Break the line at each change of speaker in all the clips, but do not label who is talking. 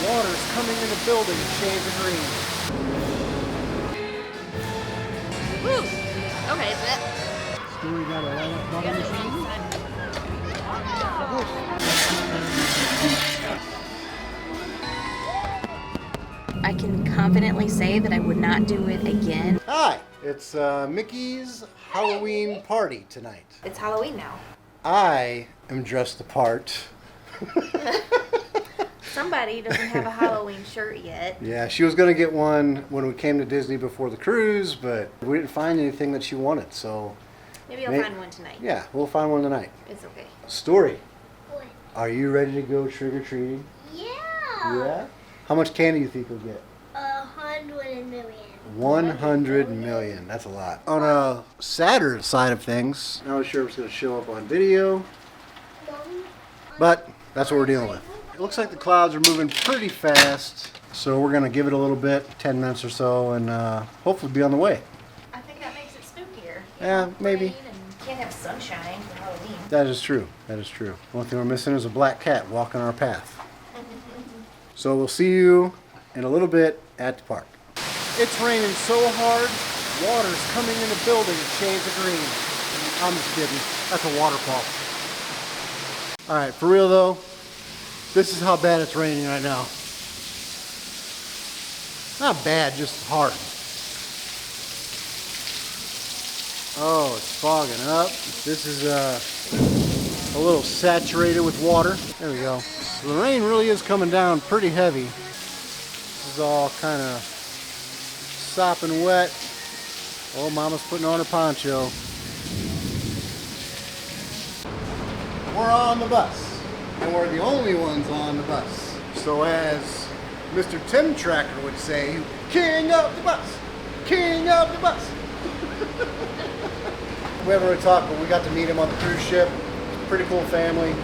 Water's coming in the building in shades of green.
Woo! Okay, that.
Stewie got a line up bubble machine.
I can confidently say that I would not do it again.
Hi, it's Mickey's Halloween party tonight.
It's Halloween now.
I am dressed the part.
Somebody doesn't have a Halloween shirt yet.
Yeah, she was going to get one when we came to Disney before the cruise, but we didn't find anything that she wanted, so...
Maybe I'll find one tonight.
Yeah, we'll find one tonight.
It's okay.
Story.
What?
Are you ready to go trick-or-treating?
Yeah.
Yeah? How much candy do you think you'll get?
100 million.
100 million. That's a lot. On a sadder side of things, I'm not sure if it's going to show up on video, but that's what we're dealing with. It looks like the clouds are moving pretty fast, so we're going to give it a little bit, 10 minutes or so, and hopefully be on the way.
I think that makes it spookier.
Yeah, maybe.
Rain and can't have sunshine for Halloween.
That is true. That is true. One thing we're missing is a black cat walking our path. So we'll see you in a little bit at the park. It's raining so hard, water's coming in the building in shades of green. I'm just kidding. That's a waterfall. All right, for real though, this is how bad it's raining right now. Not bad, just hard. Oh, it's fogging up. This is a little saturated with water. There we go. So the rain really is coming down pretty heavy. This is all kind of sopping wet. Oh, Mama's putting on her poncho. We're on the bus, and we're the only ones on the bus. So as Mr. Tim Tracker would say, king of the bus, king of the bus. We haven't really talked, but we got to meet him on the cruise ship. Pretty cool family.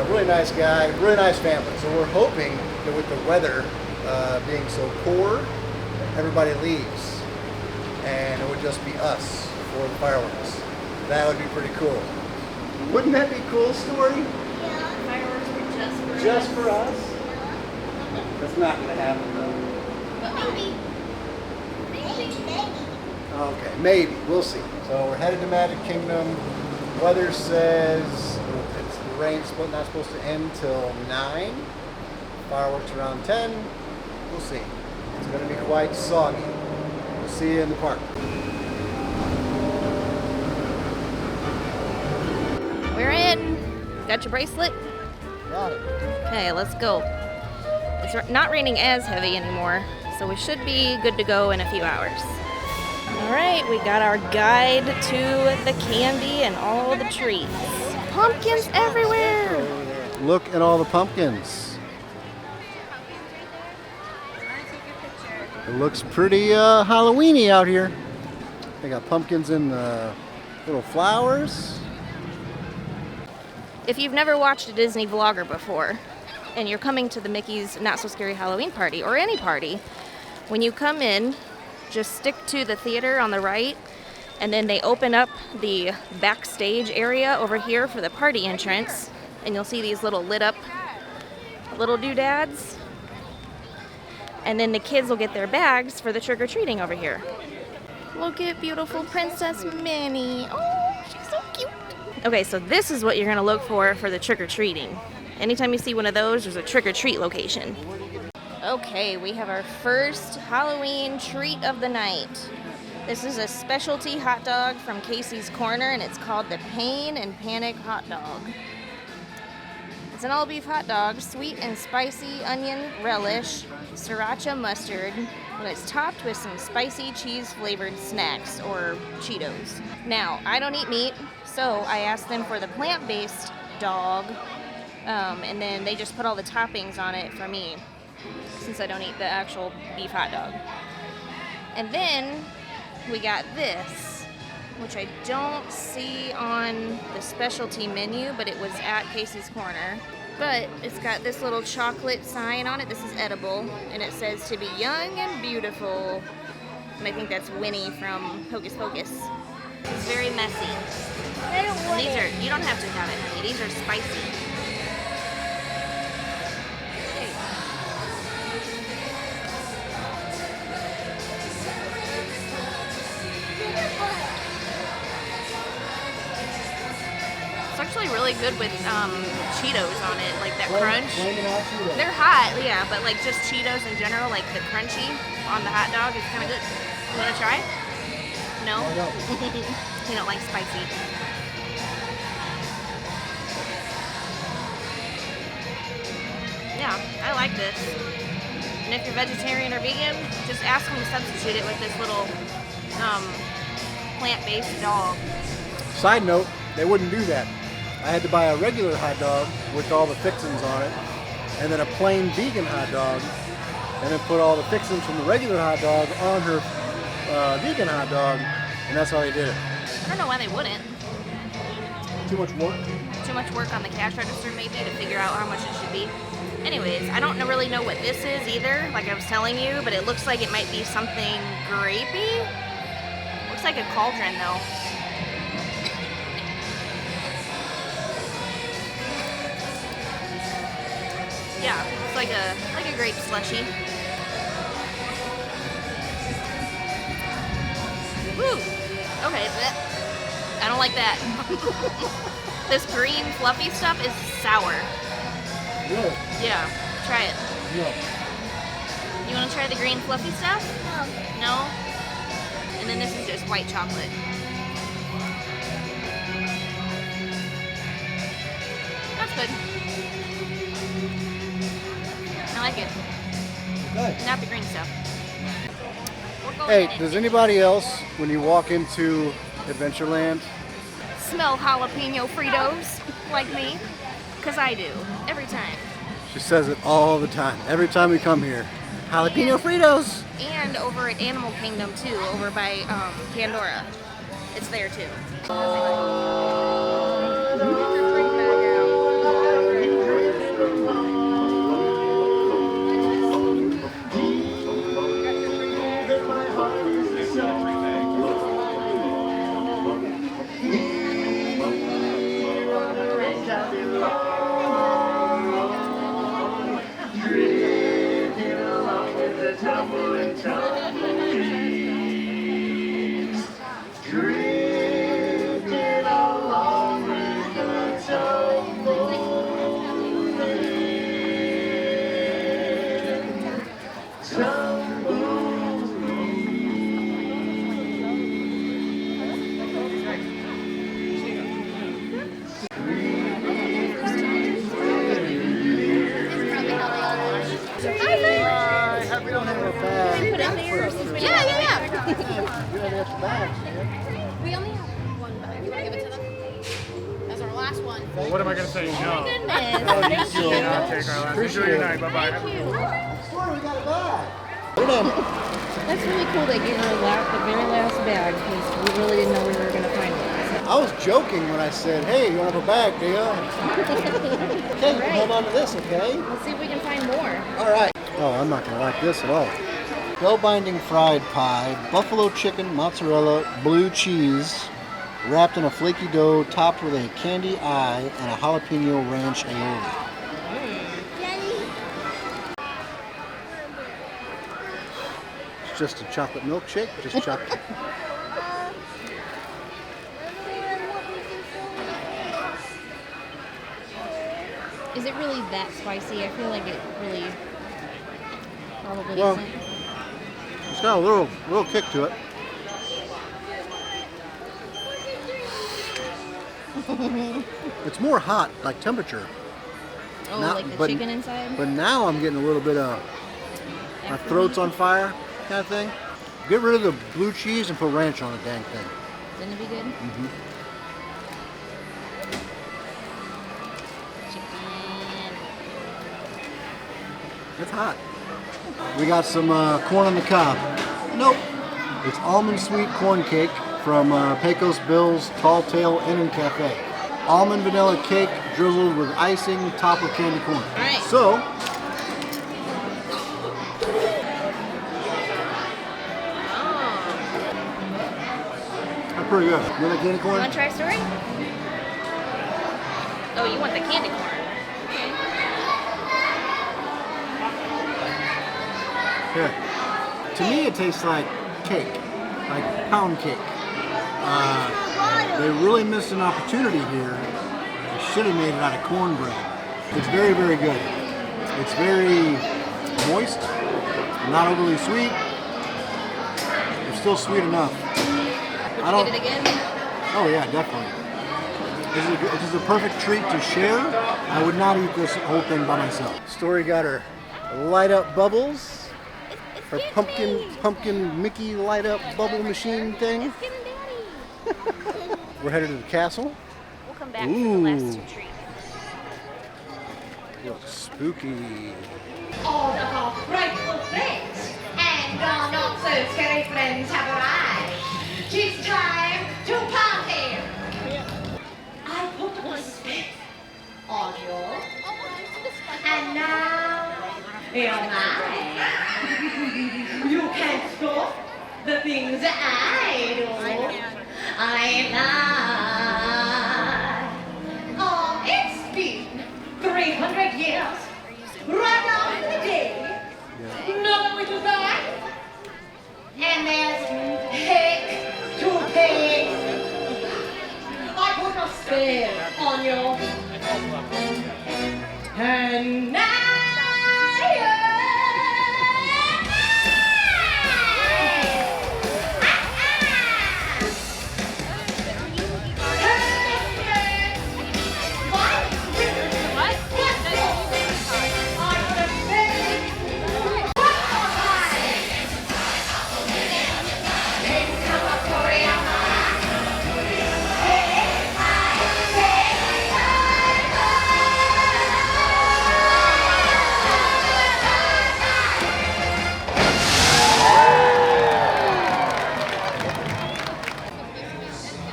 Really nice guy, really nice family. So we're hoping that with the weather being so poor, everybody leaves and it would just be us for the fireworks. That would be pretty cool. Wouldn't that be a cool story?
Yeah.
Fireworks were
Just for us? That's not going to happen though.
But maybe.
Maybe.
Okay, maybe. We'll see. So we're headed to Magic Kingdom. Weather says the rain's not supposed to end till 9. Fireworks around 10. We'll see. It's going to be quite soggy. We'll see you in the park.
We're in. Got your bracelet?
Got it.
Okay, let's go. It's not raining as heavy anymore, so we should be good to go in a few hours. All right, we got our guide to the candy and all the treats. Pumpkins everywhere.
Look at all the pumpkins. It looks pretty Halloween-y out here. They got pumpkins in the little flowers.
If you've never watched a Disney vlogger before, and you're coming to the Mickey's Not So Scary Halloween party, or any party, when you come in, just stick to the theater on the right, and then they open up the backstage area over here for the party entrance, and you'll see these little lit up little doodads. And then the kids will get their bags for the trick-or-treating over here. Look at beautiful Princess Minnie. Oh, she's so cute. Okay, so this is what you're gonna look for the trick-or-treating. Anytime you see one of those, there's a trick-or-treat location. Okay, we have our first Halloween treat of the night. This is a specialty hot dog from Casey's Corner, and it's called the Pain and Panic Hot Dog. It's an all-beef hot dog, sweet and spicy onion relish, sriracha mustard, and it's topped with some spicy cheese-flavored snacks, or Cheetos. Now, I don't eat meat, so I asked them for the plant-based dog, and then they just put all the toppings on it for me, since I don't eat the actual beef hot dog. And then we got this, which I don't see on the specialty menu, but it was at Casey's Corner. But it's got this little chocolate sign on it. This is edible, and it says to be young and beautiful. And I think that's Winnie from Hocus Pocus. It's very messy.
I don't want
These
it.
are, you don't have to have it, honey. These are spicy. Okay. really good with Cheetos on it, like that crunch.
Flaming hot Cheetos.
They're hot, yeah, but like just Cheetos in general, like the crunchy on the hot dog is kind of good. You want to try? No?
I don't.
You don't like spicy. Yeah, I like this. And if you're vegetarian or vegan, just ask them to substitute it with this little plant-based dog.
Side note, they wouldn't do that. I had to buy a regular hot dog with all the fixings on it, and then a plain vegan hot dog, and then put all the fixings from the regular hot dog on her vegan hot dog, and that's how they did it.
I don't know why they wouldn't.
Too much work.
Too much work on the cash register maybe to figure out how much it should be. Anyways, I don't really know what this is either, like I was telling you, but it looks like it might be something grapey. Looks like a cauldron though. Yeah, it's like a grape slushy. Woo! Okay, I don't like that. This green fluffy stuff is sour.
Really?
Yeah, try it.
No.
You want to try the green fluffy stuff?
Oh.
No? And then this is just white chocolate. That's good. I like it.
Good.
Not the green stuff. We're going
Hey,
in
does
it.
anybody else, when you walk into Adventureland,
Smell jalapeno Fritos like me? Because I do. Every time.
she says it all the time. Every time we come here. Jalapeno Fritos!
And over at Animal Kingdom too, over by Pandora. It's there too.
We don't have a bag.
Yeah.
We don't have bags, man.
We only have one bag. You want to give it to them? That's our last one.
Well, what am I going to say? No.
Goodness.
So,
I'll take our last. Enjoy your night. Bye-bye.
Swear we got a bag.
That's really cool. They gave her the very last bag because we really didn't know where we were going to find it.
I was joking when I said, hey, you want to have a bag, do you? Okay, you can hold on to this, okay?
Let's see if we can find more.
All right. Oh, I'm not going to like this at all. Bell-binding fried pie, buffalo chicken, mozzarella, blue cheese, wrapped in a flaky dough, topped with a candy eye and a jalapeno ranch aioli. It's just a chocolate milkshake, just chocolate.
Is it really that spicy? I feel like it really probably
Well,
isn't.
It's got a little kick to it. It's more hot, like temperature.
Oh,
Now-
like the
but-
chicken inside?
But now I'm getting a little bit of my throat's on fire kind of thing. Get rid of the blue cheese and put ranch on the dang thing.
Wouldn't it be good? Chicken.
It's hot. We got some corn on the cob. Nope. It's almond sweet corn cake from Pecos Bill's Tall Tale Inn and Cafe. Almond vanilla cake drizzled with icing, topped with candy corn.
right.
So, that's pretty good. You want the candy
You
corn?
want to try a story? Oh, you want the candy corn?
Here. To me, it tastes like cake, like pound cake. They really missed an opportunity here. They should have made it out of cornbread. It's very, very good. It's very moist, not overly sweet. It's still sweet enough. I don't.
Get it again?
Oh yeah, definitely. This is a perfect treat to share. I would not eat this whole thing by myself. Story got her light up bubbles. Her pumpkin Mickey light up bubble machine thing. We're headed to the castle.
We'll come back for the last two treats.
Looks spooky.
All of our frightful friends and our not so scary friends have arrived. It's time to party. I put a spell on you, and now you're mine. You can't stop the things I do. I lie. Oh, it's been 300 years. Right now in the day, another little guy, and there's heck to pay. I put a spell on you, and now you're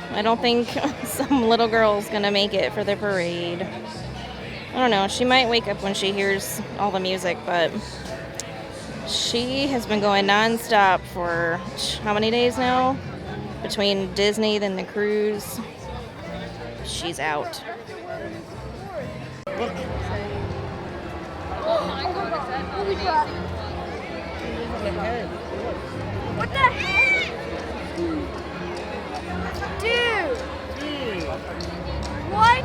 I don't think some little girl's gonna make it for the parade. I don't know, she might wake up when she hears all the music, but she has been going non-stop for how many days now? Between Disney, then the cruise. She's out.
What the heck? Dude! What?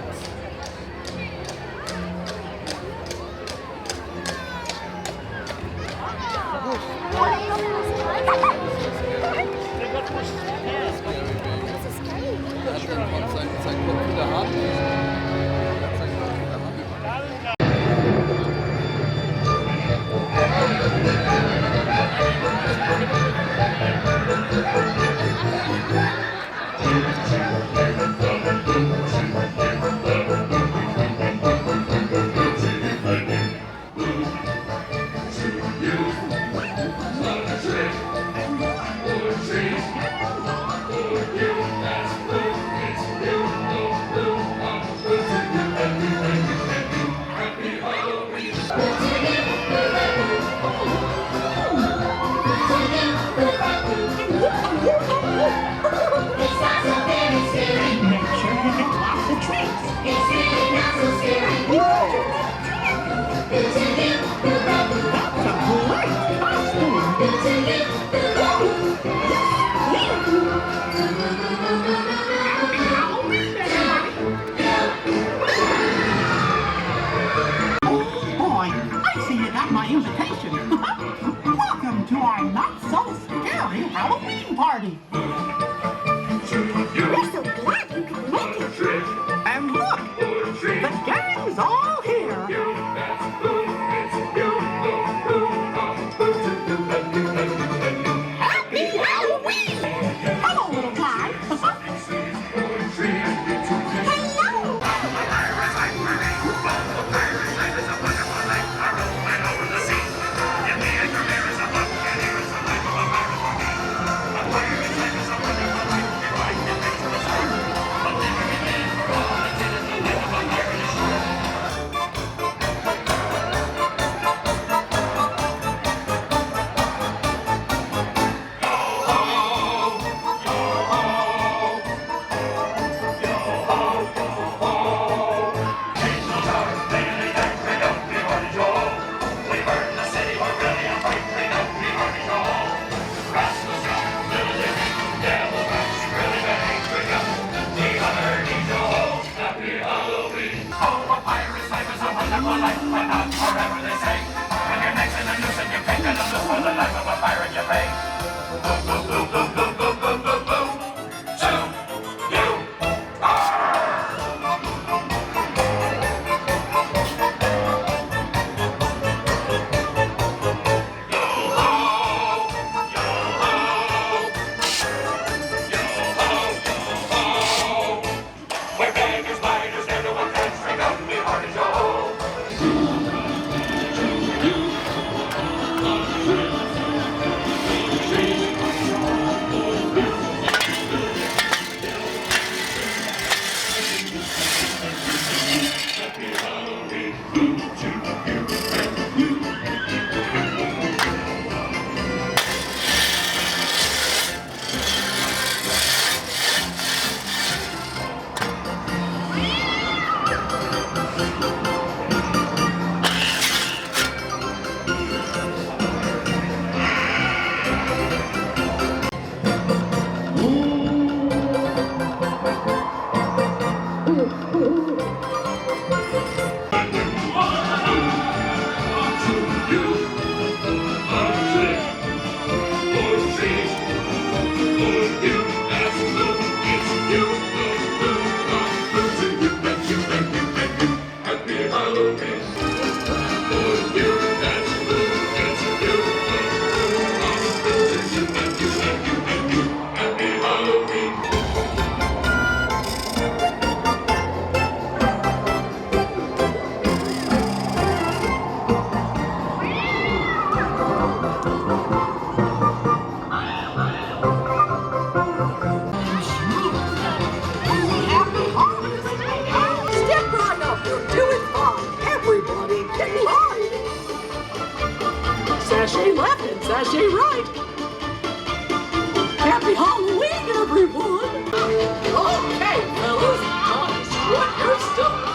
Sashay left and sashay right. Happy Halloween, everyone! Okay, fellas, time to strut your stuff.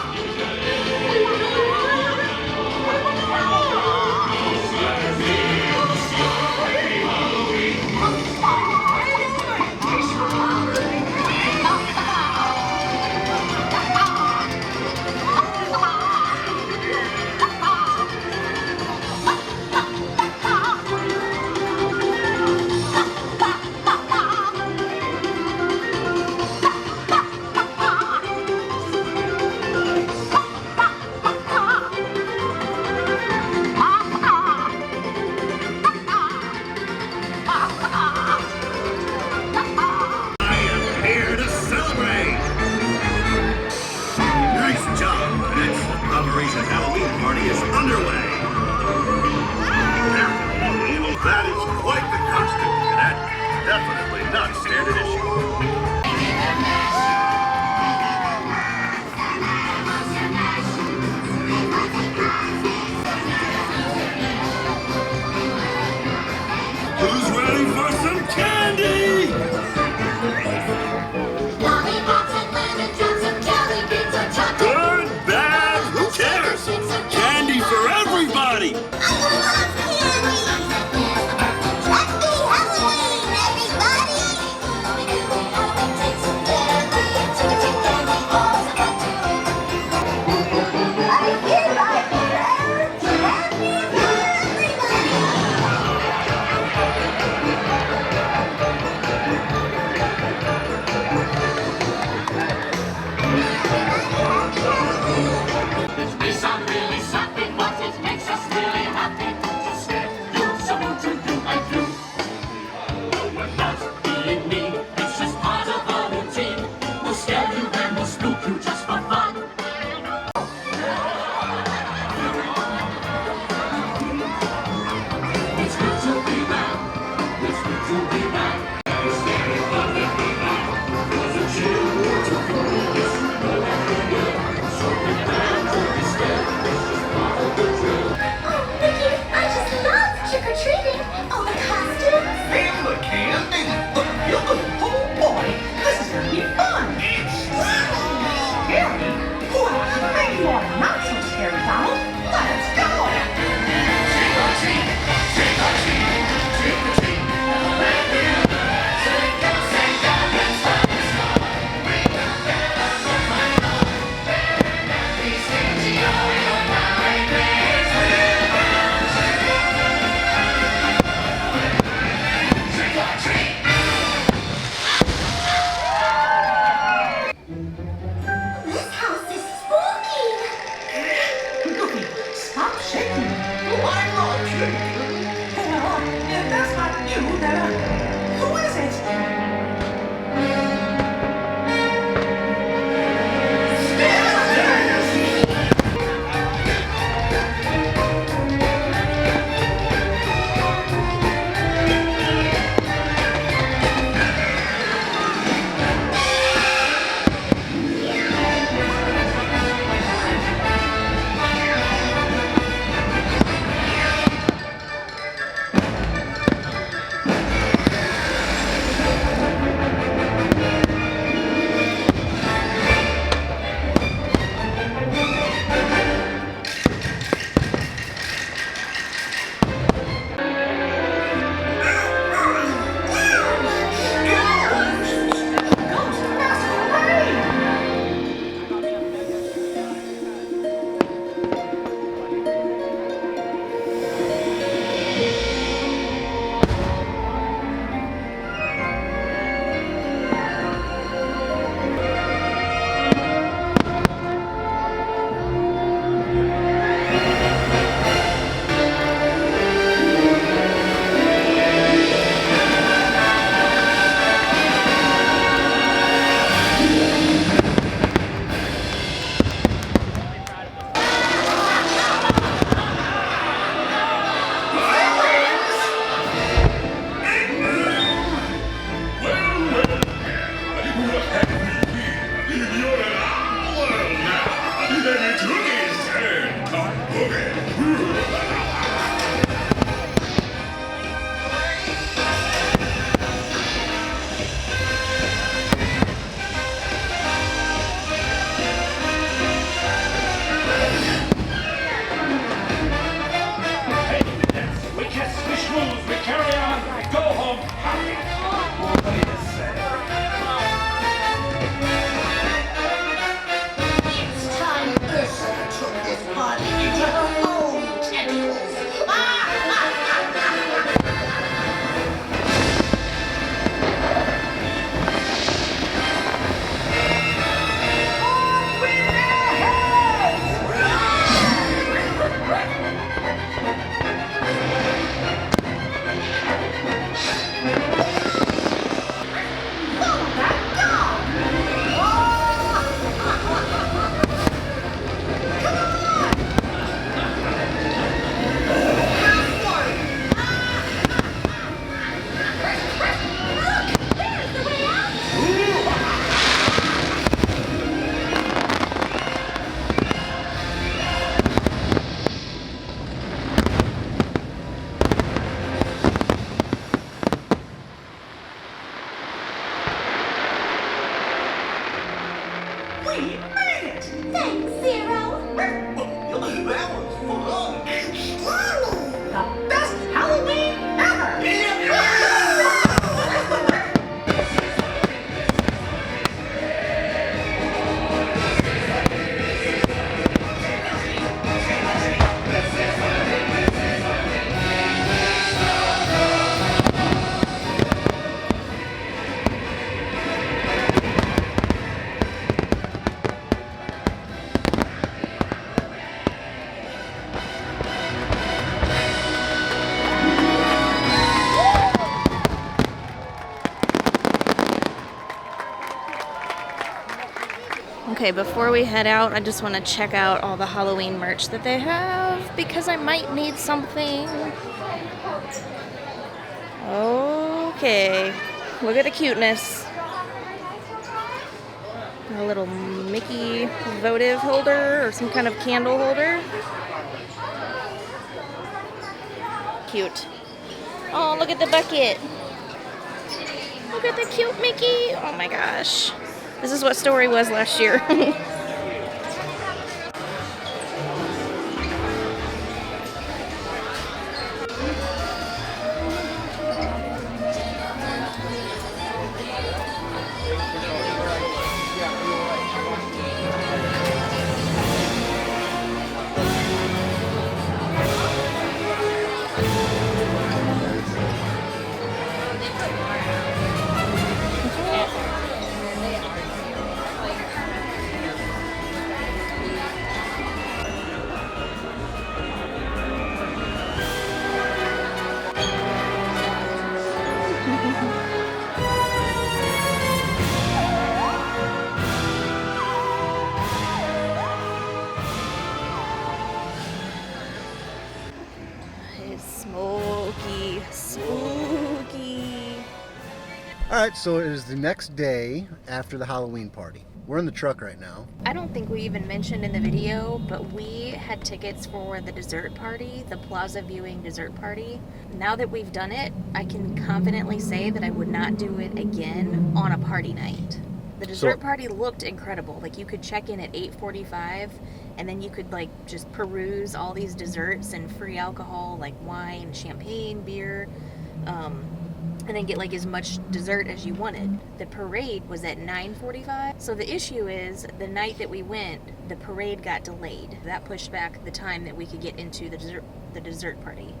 Okay, before we head out, I just want to check out all the Halloween merch that they have because I might need something. Okay, look at the cuteness. A little Mickey votive holder or some kind of candle holder. Cute. Oh, look at the bucket. Look at the cute Mickey. Oh my gosh. This is what Story was last year. Smoky, spooky.
Alright, so it is the next day after the Halloween party. We're in the truck right now.
I don't think we even mentioned in the video, but we had tickets for the dessert party, the Plaza Viewing dessert party. Now that we've done it, I can confidently say that I would not do it again on a party night. The dessert party looked incredible. Like, you could check in at 8:45 and then you could like just peruse all these desserts and free alcohol like wine, champagne, beer, and then get like as much dessert as you wanted. The parade was at 9:45. So the issue is the night that we went, the parade got delayed. That pushed back the time that we could get into the dessert party.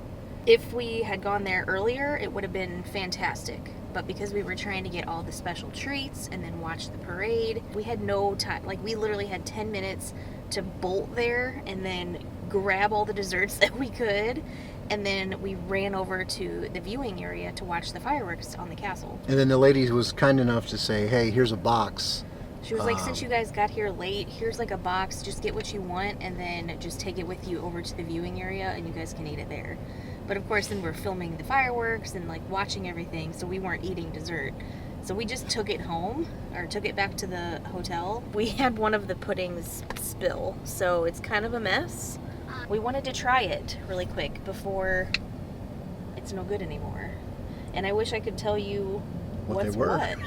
If we had gone there earlier, it would have been fantastic. But because we were trying to get all the special treats and then watch the parade, we had no time. Like, we literally had 10 minutes to bolt there and then grab all the desserts that we could. And then we ran over to the viewing area to watch the fireworks on the castle.
And then the lady was kind enough to say, hey, here's a box.
She was like, since you guys got here late, here's like a box, just get what you want and then just take it with you over to the viewing area and you guys can eat it there. But of course then we're filming the fireworks and like watching everything, so we weren't eating dessert. So we just took it home, or took it back to the hotel. We had one of the puddings spill, so it's kind of a mess. We wanted to try it really quick before it's no good anymore. And I wish I could tell you what's what.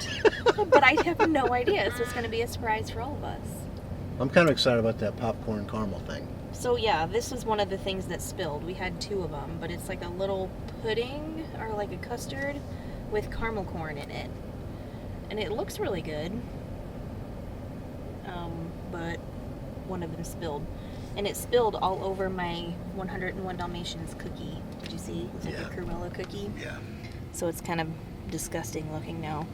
But I have no idea, so it's going to be a surprise for all of us.
I'm kind of excited about that popcorn caramel thing.
So yeah, this was one of the things that spilled. We had two of them, but it's like a little pudding or like a custard with caramel corn in it. And it looks really good. But one of them spilled. And it spilled all over my 101 Dalmatians cookie. Did you see? It's like a Cruella cookie.
Yeah.
So it's kind of disgusting looking now.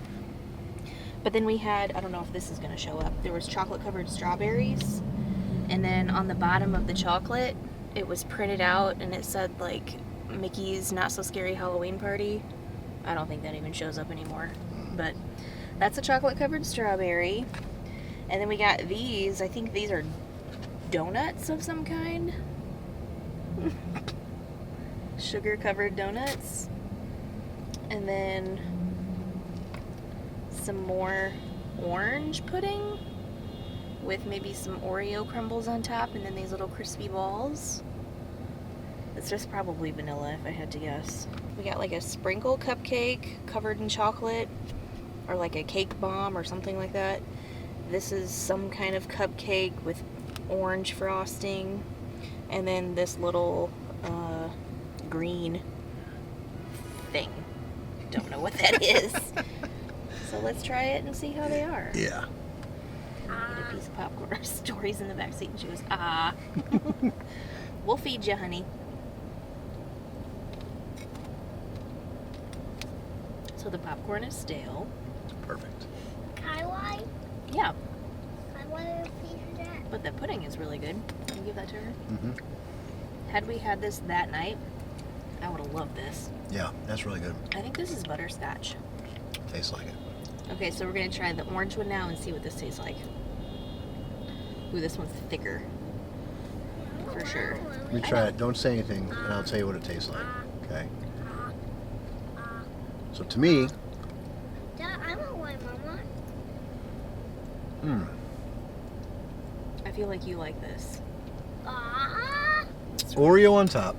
But then we had, I don't know if this is going to show up, there was chocolate covered strawberries. And then on the bottom of the chocolate, it was printed out and it said like Mickey's Not So Scary Halloween Party. I don't think that even shows up anymore. But that's a chocolate covered strawberry. And then we got these, I think these are donuts of some kind. Sugar covered donuts. And then some more orange pudding with maybe some Oreo crumbles on top, and then these little crispy balls. It's just probably vanilla if I had to guess. We got like a sprinkle cupcake covered in chocolate, or like a cake bomb or something like that. This is some kind of cupcake with orange frosting, and then this little green thing. Don't know what that is. So let's try it and see how they are.
Yeah.
Eat a piece of popcorn. Story's in the back seat and she goes, ah. We'll feed you, honey. So the popcorn is stale.
Perfect.
Highlight?
Yeah,
I want to feed that.
but the pudding is really good. Can you give that to her?
Mm-hmm.
Had we had this that night, I would have loved this.
Yeah, that's really good.
I think this is butterscotch.
Tastes like it.
Okay, so we're going to try the orange one now and see what this tastes like. Ooh, this one's thicker. For sure.
Let me try it. Don't say anything, and I'll tell you what it tastes like. Okay. So to me,
Dad, I want one, Mama.
I feel like you like this.
Oreo on top.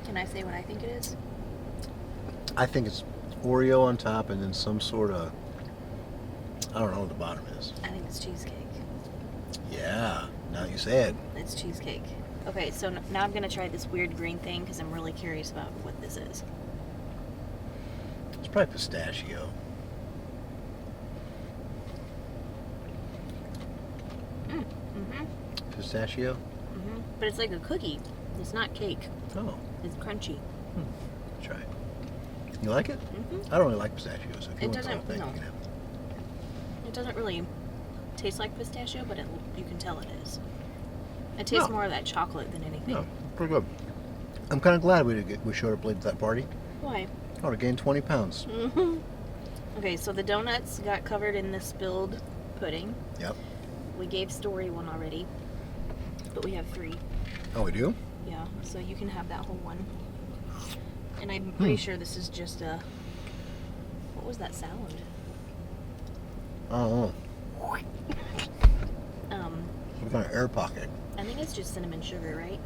Can I say what I think it is?
I think it's Oreo on top, and then some sort of, I don't know what the bottom is.
I think it's cheesecake.
Yeah. Now you say it.
It's cheesecake. Okay, so now I'm gonna try this weird green thing because I'm really curious about what this is.
It's probably pistachio. Pistachio?
But it's like a cookie. It's not cake.
Oh,
It's crunchy.
try it. You like it? I don't really like pistachios. If you
It
want the whole
doesn't-
thing,
no.
you can have it.
It doesn't really taste like pistachio, but you can tell it is. It tastes
No.
more of that chocolate than anything.
No, pretty good. I'm kind of glad we showed up late to that party.
Why?
I would have gained 20 pounds.
Okay, so the donuts got covered in the spilled pudding.
Yep.
We gave Story one already, but we have 3.
Oh, we do?
Yeah, so you can have that whole one. And I'm pretty sure this is just a. What was that sound?
Oh,
Um,
what kind of air pocket?
I think it's just cinnamon sugar, right?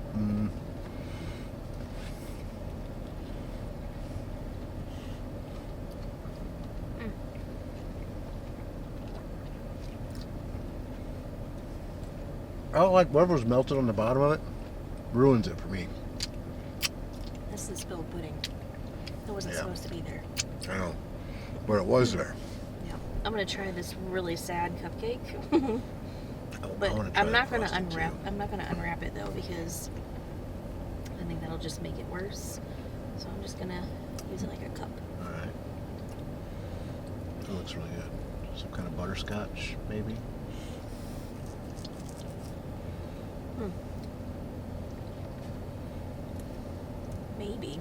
I don't like whatever's melted on the bottom of it. Ruins it for me.
That's the spilled pudding. It wasn't
Yeah.
supposed to be there.
I know. But it was there.
Yeah. I'm gonna try this really sad cupcake.
I wanna try
I'm not
that
gonna
frosting,
unwrap.
too.
I'm not gonna unwrap it though because I think that'll just make it worse. So I'm just gonna use it like a cup.
Alright. That looks really good. Some kind of butterscotch, maybe?
Maybe.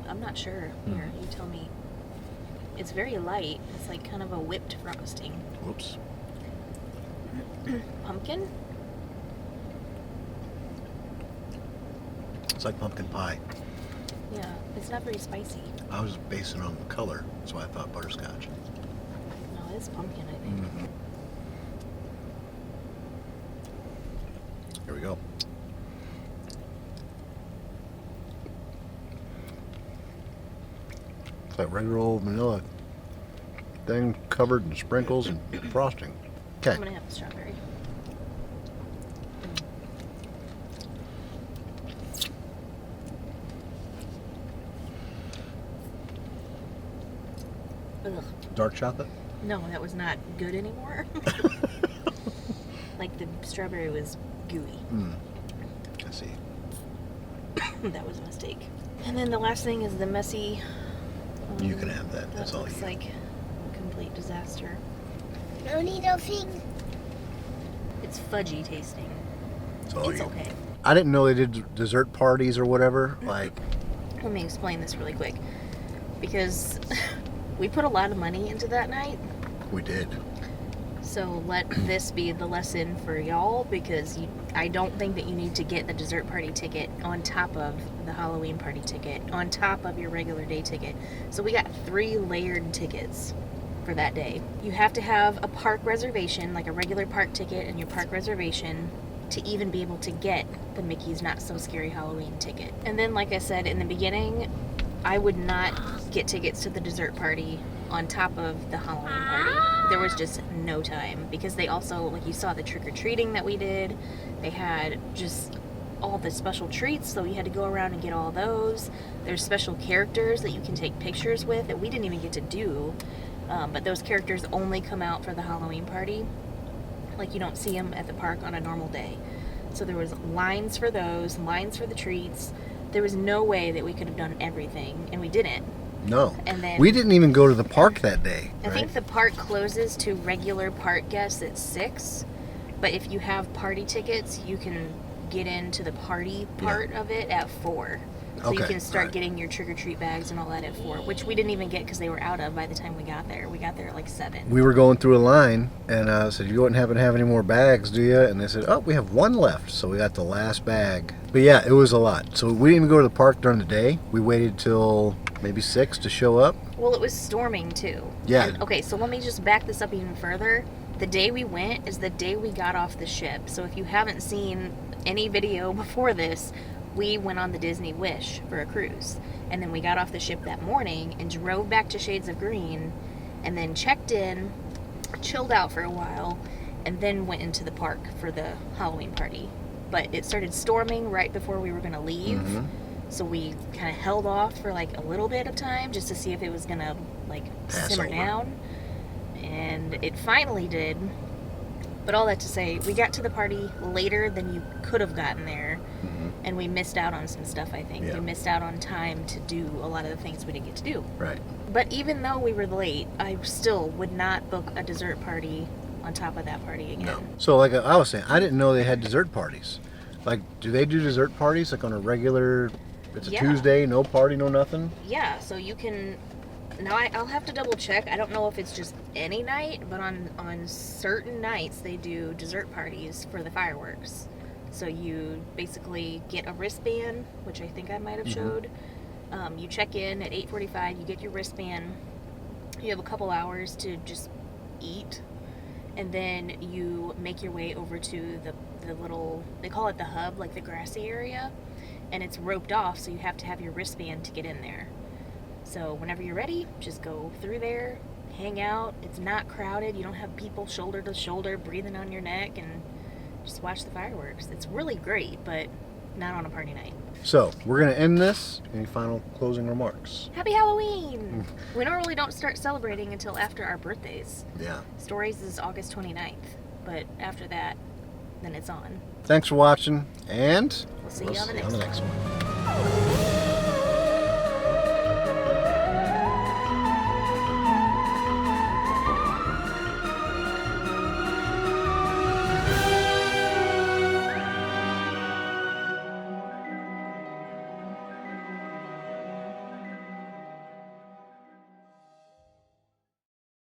I'm not sure. Here, you tell me. It's very light. It's like kind of a whipped frosting.
Whoops.
Pumpkin?
It's like pumpkin pie.
Yeah. It's not very spicy.
I was basing it on the color. That's why I thought butterscotch.
No, it's pumpkin, I think.
Here we go. It's like regular old vanilla thing covered in sprinkles and frosting. Okay.
I'm gonna have the strawberry. Ugh.
Dark chocolate?
No, that was not good anymore. Like the strawberry was gooey.
I see.
That was a mistake. And then the last thing is the messy.
You can have that. That's all
looks
you.
like a complete disaster.
No needle thing.
It's fudgy tasting.
That's all
It's
you.
okay.
I didn't know they did dessert parties or whatever. Like,
Let me explain this really quick. Because we put a lot of money into that night.
we did.
So let this be the lesson for y'all because I don't think that you need to get the dessert party ticket on top of the Halloween party ticket, on top of your regular day ticket. So we got 3 layered tickets for that day. You have to have a park reservation, like a regular park ticket and your park reservation to even be able to get the Mickey's Not So Scary Halloween ticket. And then, like I said in the beginning, I would not get tickets to the dessert party on top of the Halloween party. There was just no time because they also, like you saw the trick-or-treating that we did, they had just all the special treats, so we had to go around and get all those. There's special characters that you can take pictures with that we didn't even get to do, but those characters only come out for the Halloween party. Like you don't see them at the park on a normal day. So there was lines for those, lines for the treats. There was no way that we could have done everything, and we didn't.
No.
And then
We didn't even go to the park that day.
I
right?
think the park closes to regular park guests at 6, but if you have party tickets, you can get into the party part of it at 4. So you
Okay,
can start
right.
getting your trick-or-treat bags and all that at 4, which we didn't even get because they were out of by the time we got there. We got there at like 7.
We were going through a line, and I said, "You wouldn't happen to have any more bags, do you?" And they said, "Oh, we have one left." So we got the last bag. But yeah, it was a lot. So we didn't even go to the park during the day. We waited till maybe 6 to show up.
Well, it was storming too.
Yeah.
And, okay, so let me just back this up even further. The day we went is the day we got off the ship. So if you haven't seen any video before this, we went on the Disney Wish for a cruise. And then we got off the ship that morning and drove back to Shades of Green and then checked in, chilled out for a while, and then went into the park for the Halloween party. But it started storming right before we were going to leave.
Mm-hmm.
So we kind of held off for like a little bit of time just to see if it was going to like simmer
over.
down. And it finally did. But all that to say, we got to the party later than you could have gotten there. And we missed out on some stuff, I think.
Yeah.
We missed out on time to do a lot of the things we didn't get to do.
Right.
But even though we were late, I still would not book a dessert party on top of that party again.
No. So like I was saying, I didn't know they had dessert parties. Like, do they do dessert parties like on a regular? It's a
Yeah.
Tuesday, no party, no nothing.
Yeah, so you can. Now I'll have to double check. I don't know if it's just any night, but on certain nights they do dessert parties for the fireworks. So you basically get a wristband, which I think I might have showed. You check in at 8:45. You get your wristband. You have a couple hours to just eat, and then you make your way over to the little. They call it the hub, like the grassy area, and it's roped off, so you have to have your wristband to get in there. So whenever you're ready, just go through there, hang out. It's not crowded. You don't have people shoulder to shoulder breathing on your neck, and just watch the fireworks. It's really great, but not on a party night.
So we're gonna end this. Any final closing remarks?
Happy Halloween! We normally don't start celebrating until after our birthdays.
Yeah.
Stories is August 29th, but after that, then it's on.
Thanks for watching, and
We'll see you on the next one.
next one.